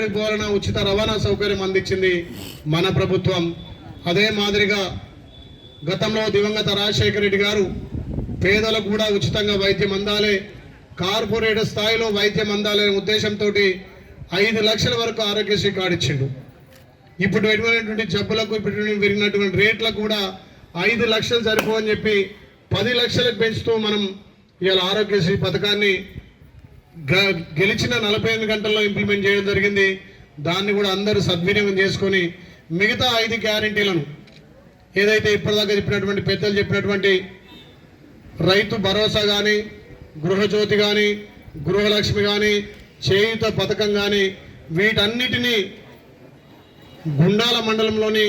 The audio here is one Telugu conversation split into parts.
ఎక్కడికి పోవాలన్నా ఉచిత రవాణా సౌకర్యం అందించింది మన ప్రభుత్వం. అదే మాదిరిగా గతంలో దివంగత రాజశేఖర రెడ్డి గారు పేదలకు కూడా ఉచితంగా వైద్యం అందాలి, కార్పొరేట్ స్థాయిలో వైద్యం అందాలనే ఉద్దేశంతో 5 లక్షల వరకు ఆరోగ్యశ్రీ కార్డు ఇచ్చిండు. ఇప్పుడు పెట్టినటువంటి జబ్బులకు ఇప్పుడు పెరిగినటువంటి రేట్లకు కూడా 5 లక్షలు సరిపోవని చెప్పి 10 లక్షలకు పెంచుతూ మనం ఇవాళ ఆరోగ్యశ్రీ పథకాన్ని గెలిచిన 48 గంటల్లో ఇంప్లిమెంట్ చేయడం జరిగింది. దాన్ని కూడా అందరూ సద్వినియోగం చేసుకొని మిగతా 5 గ్యారెంటీలను ఏదైతే ఇప్పటిదాకా చెప్పినటువంటి పెద్దలు చెప్పినటువంటి రైతు భరోసా కానీ, గృహజ్యోతి కానీ, గృహలక్ష్మి కానీ, చేయూత పథకం కానీ వీటన్నిటినీ గుండాల మండలంలోని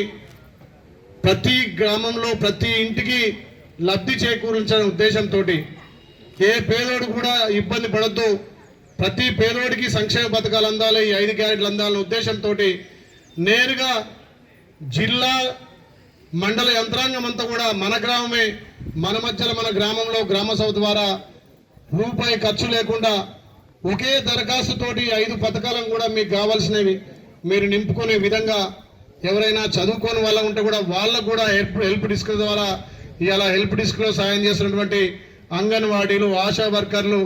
ప్రతి గ్రామంలో ప్రతి ఇంటికి లబ్ధి చేకూరించిన ఉద్దేశంతో ఏ పేదోడు కూడా ఇబ్బంది పడద్దు, ప్రతి పేదోడికి సంక్షేమ పథకాలు అందాలి, ఈ 5 గ్యారెంటీలు అందాలనే ఉద్దేశంతో నేరుగా జిల్లా మండల యంత్రాంగం అంతా కూడా మన గ్రామమే, మన మధ్యలో మన గ్రామంలో గ్రామ సభ ద్వారా రూపాయి ఖర్చు లేకుండా ఒకే దరఖాస్తుతోటి 5 పథకాలను కూడా మీకు కావాల్సినవి మీరు నింపుకునే విధంగా ఎవరైనా చదువుకోని వాళ్ళ ఉంటే కూడా వాళ్ళకు కూడా హెల్ప్ డెస్క్ ద్వారా ఇలా హెల్ప్ డెస్క్లో సాయం చేస్తున్నటువంటి అంగన్వాడీలు, ఆశా వర్కర్లు,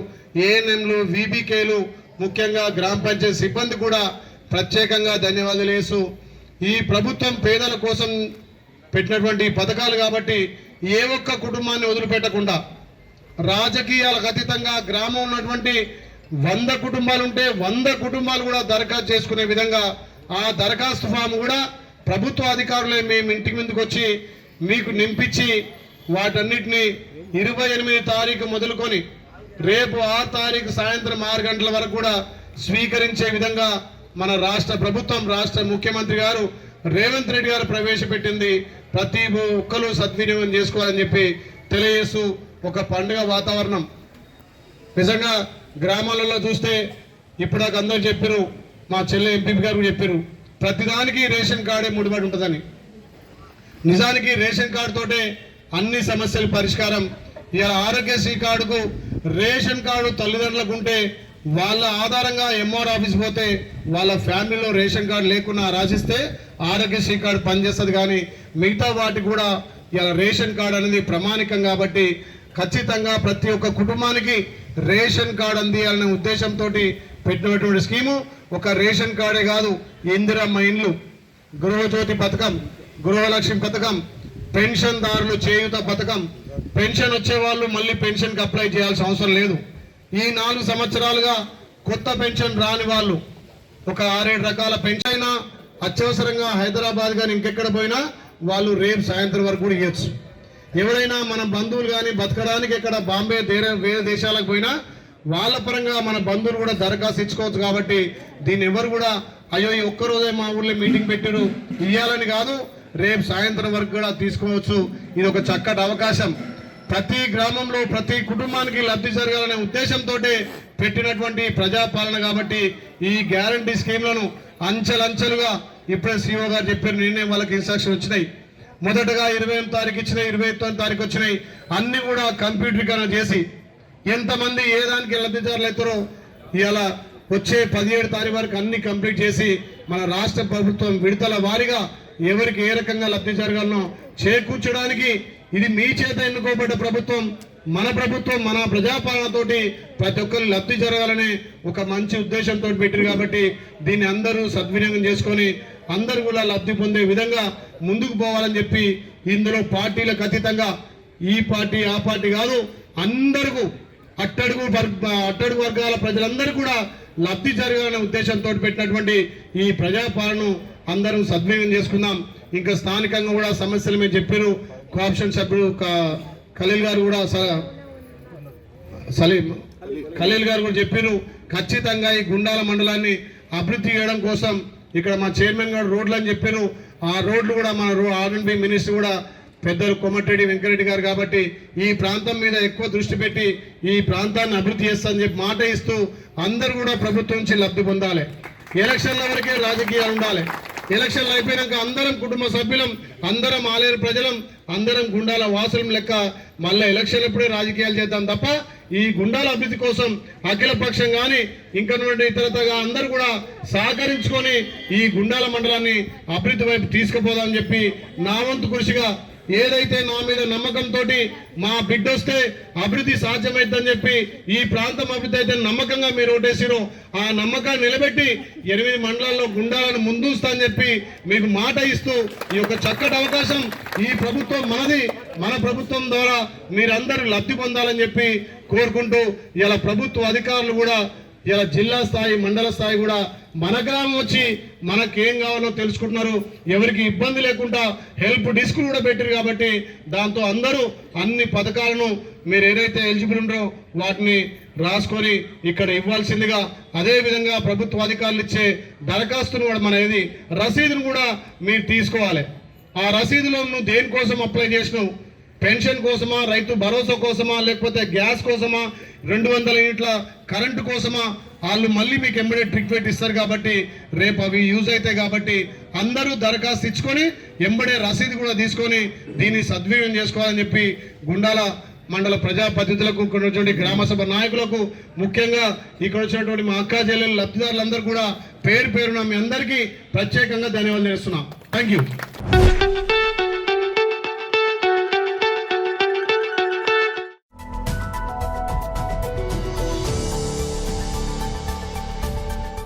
ఏఎన్ఎంలు, వీబీకేలు, ముఖ్యంగా గ్రామ పంచాయతీ సిబ్బంది కూడా ప్రత్యేకంగా ధన్యవాదాలు వేస్తూ ఈ ప్రభుత్వం పేదల కోసం పెట్టినటువంటి పథకాలు కాబట్టి ఏ ఒక్క కుటుంబాన్ని వదిలిపెట్టకుండా రాజకీయాలకు అతీతంగా గ్రామం ఉన్నటువంటి 100 కుటుంబాలు ఉంటే 100 కుటుంబాలు కూడా దరఖాస్తు చేసుకునే విధంగా ఆ దరఖాస్తు ఫామ్ కూడా ప్రభుత్వ అధికారులే మేము ఇంటికి ముందుకు వచ్చి మీకు నింపించి వాటన్నిటిని 28 తారీఖు మొదలుకొని రేపు 6 తారీఖు సాయంత్రం 6 గంటల వరకు కూడా స్వీకరించే విధంగా మన రాష్ట్ర ప్రభుత్వం, రాష్ట్ర ముఖ్యమంత్రి గారు రేవంత్ రెడ్డి గారు ప్రవేశపెట్టింది. ప్రతి ఒక్కరూ సద్వినియోగం చేసుకోవాలని చెప్పి తెలియజేస్తూ ఒక పండుగ వాతావరణం నిజంగా గ్రామాలలో చూస్తే ఇప్పటిదాకా అందరూ చెప్పారు, మా చెల్లె ఎంపీ గారు చెప్పారు ప్రతిదానికి రేషన్ కార్డే ముడిపడి ఉంటుందని. నిజానికి రేషన్ కార్డు తోటే అన్ని సమస్యల పరిష్కారం. ఇలా ఆరోగ్యశ్రీ కార్డుకు రేషన్ కార్డు తల్లిదండ్రులకు ఉంటే వాళ్ళ ఆధారంగా ఎంఆర్ ఆఫీస్ పోతే వాళ్ళ ఫ్యామిలీలో రేషన్ కార్డు లేకున్నా రాసిస్తే ఆరోగ్యశ్రీ కార్డు పనిచేస్తుంది. కానీ మిగతా వాటికి కూడా ఇలా రేషన్ కార్డు అనేది ప్రమాణికం కాబట్టి ఖచ్చితంగా ప్రతి ఒక్క కుటుంబానికి రేషన్ కార్డు అందియాలనే ఉద్దేశంతో పెట్టినటువంటి స్కీము ఒక రేషన్ కార్డే కాదు, ఇందిరమ్మ ఇండ్లు, గృహజ్యోతి పథకం, గృహలక్ష్మి పథకం, పెన్షన్దారులు చేయూత పథకం, పెన్షన్ వచ్చే వాళ్ళు మళ్ళీ పెన్షన్కి అప్లై చేయాల్సిన అవసరం లేదు. ఈ 4 సంవత్సరాలుగా కొత్త పెన్షన్ రాని వాళ్ళు ఒక 6-7 రకాల పెన్షన్ అయినా అత్యవసరంగా హైదరాబాద్ కానీ ఇంకెక్కడ పోయినా వాళ్ళు రేపు సాయంత్రం వరకు కూడా ఇవ్వచ్చు. ఎవరైనా మన బంధువులు కానీ బతకడానికి ఇక్కడ బాంబే వేరే దేశాలకు పోయినా వాళ్ళ పరంగా మన బంధువులు కూడా దరఖాస్తు ఇచ్చుకోవచ్చు. కాబట్టి దీన్ని ఎవరు కూడా అయ్యో ఈ ఒక్కరోజే మా ఊళ్ళో మీటింగ్ పెట్టారు ఇవ్వాలని కాదు, రేపు సాయంత్రం వరకు కూడా తీసుకోవచ్చు. ఇది ఒక చక్కటి అవకాశం. ప్రతి గ్రామంలో ప్రతి కుటుంబానికి లబ్ధి జరగాలనే ఉద్దేశంతో పెట్టినటువంటి ప్రజాపాలన కాబట్టి ఈ గ్యారంటీ స్కీమ్లను అంచెలంచెలుగా ఇప్పుడే సీఓ గారు చెప్పారు, నిన్నే వాళ్ళకి ఇన్స్ట్రక్షన్ వచ్చినాయి. మొదటగా 28 తారీఖు ఇచ్చినాయి, 29 తారీఖు వచ్చినాయి. అన్ని కూడా కంప్యూటరీకరణ చేసి ఎంతమంది ఏ దానికి లబ్ధిదారులు అవుతారో ఇలా వచ్చే 17 తారీఖు వరకు అన్ని కంప్లీట్ చేసి మన రాష్ట్ర ప్రభుత్వం విడతల వారీగా ఎవరికి ఏ రకంగా లబ్ధి జరగాలనో చేకూర్చడానికి ఇది మీ చేత ఎన్నుకోబడ్డ ప్రభుత్వం, మన ప్రభుత్వం, మన ప్రజాపాలనతోటి ప్రతి ఒక్కరు లబ్ధి జరగాలనే ఒక మంచి ఉద్దేశంతో పెట్టారు. కాబట్టి దీన్ని అందరూ సద్వినియోగం చేసుకొని అందరూ కూడా లబ్ధి పొందే విధంగా ముందుకు పోవాలని చెప్పి ఇందులో పార్టీలకు అతీతంగా ఈ పార్టీ ఆ పార్టీ కాదు, అందరికీ అట్టడుగు వర్గాల ప్రజలందరూ కూడా లబ్ధి జరగాలనే ఉద్దేశంతో పెట్టినటువంటి ఈ ప్రజాపాలనను అందరూ సద్వినియోగం చేసుకుందాం. ఇంకా స్థానికంగా కూడా సమస్యలు మేము చెప్పారు. కోఆప్షన్ సభ్యులు ఖలీల్ గారు కూడా ఖలీల్ గారు కూడా చెప్పారు. ఖచ్చితంగా ఈ గుండాల మండలాన్ని అభివృద్ధి చేయడం కోసం ఇక్కడ మా చైర్మన్ గారు రోడ్లు అని చెప్పారు. ఆ రోడ్లు కూడా మన ఆర్ఎండ్బి మినిస్టర్ కూడా పెద్దలు కోమటిరెడ్డి వెంకరెడ్డి గారు కాబట్టి ఈ ప్రాంతం మీద ఎక్కువ దృష్టి పెట్టి ఈ ప్రాంతాన్ని అభివృద్ధి చేస్తానని చెప్పి మాట ఇస్తూ అందరూ కూడా ప్రభుత్వం నుంచి లబ్ధి పొందాలి. ఎలక్షన్ల వరకే రాజకీయాలు ఉండాలి. ఎలక్షన్లు అయిపోయినాక అందరం కుటుంబ సభ్యులం, అందరం ఆలేరు ప్రజలం, అందరం గుండాల వాసులం లెక్క మళ్ళీ ఎలక్షన్ ఎప్పుడే రాజకీయాలు చేద్దాం తప్ప ఈ గుండాల అభివృద్ధి కోసం అఖిలపక్షం కానీ ఇంకా ఇతరతగా అందరూ కూడా సహకరించుకొని ఈ గుండాల మండలాన్ని అభివృద్ధి వైపు తీసుకుపోదామని చెప్పి నా వంతు కృషిగా ఏదైతే నా మీద నమ్మకంతో మా బిడ్డ వస్తే అభివృద్ధి సాధ్యమైందని చెప్పి ఈ ప్రాంతం అభివృద్ధి అయితే నమ్మకంగా మీరు ఓటేసిరో ఆ నమ్మకాన్ని నిలబెట్టి 8 మండలాల్లో గుండాలను ముందుస్తా అని చెప్పి మీకు మాట ఇస్తూ ఈ యొక్క చక్కటి అవకాశం ఈ ప్రభుత్వం మనది, మన ప్రభుత్వం ద్వారా మీరందరూ లబ్ధి పొందాలని చెప్పి కోరుకుంటూ ఇలా ప్రభుత్వ అధికారులు కూడా ఇలా జిల్లా స్థాయి మండల స్థాయి కూడా మన గ్రామం వచ్చి మనకేం కావాలో తెలుసుకుంటున్నారు. ఎవరికి ఇబ్బంది లేకుండా హెల్ప్ డిస్క్ కూడా పెట్టారు కాబట్టి దాంతో అందరూ అన్ని పథకాలను మీరు ఏదైతే ఎలిజిబుల్ ఉన్నారో వాటిని రాసుకొని ఇక్కడ ఇవ్వాల్సిందిగా, అదేవిధంగా ప్రభుత్వ అధికారులు ఇచ్చే దరఖాస్తును కూడా మన ఏది రసీదును కూడా మీరు తీసుకోవాలి. ఆ రసీదులో నువ్వు దేనికోసం అప్లై చేసినావు, పెన్షన్ కోసమా, రైతు భరోసా కోసమా, లేకపోతే గ్యాస్ కోసమా, 200 యూనిట్ల కరెంటు కోసమా, వాళ్ళు మళ్ళీ మీకు ఎంబడే ట్రిక్ పెట్టి ఇస్తారు కాబట్టి రేపు అవి యూజ్ అవుతాయి కాబట్టి అందరూ దరఖాస్తు ఇచ్చుకొని ఎంబడే రసీదు కూడా తీసుకొని దీన్ని సద్వినియోగం చేసుకోవాలని చెప్పి గుండాల మండల ప్రజాప్రతినిధులకు, ఇక్కడ ఉన్నటువంటి గ్రామ సభ నాయకులకు, ముఖ్యంగా ఇక్కడ వచ్చినటువంటి మా అక్కా చెల్లెలు లబ్ధిదారులందరూ కూడా పేరు పేరున మీ అందరికీ ప్రత్యేకంగా ధన్యవాదాలు చేస్తున్నాం. Thank you.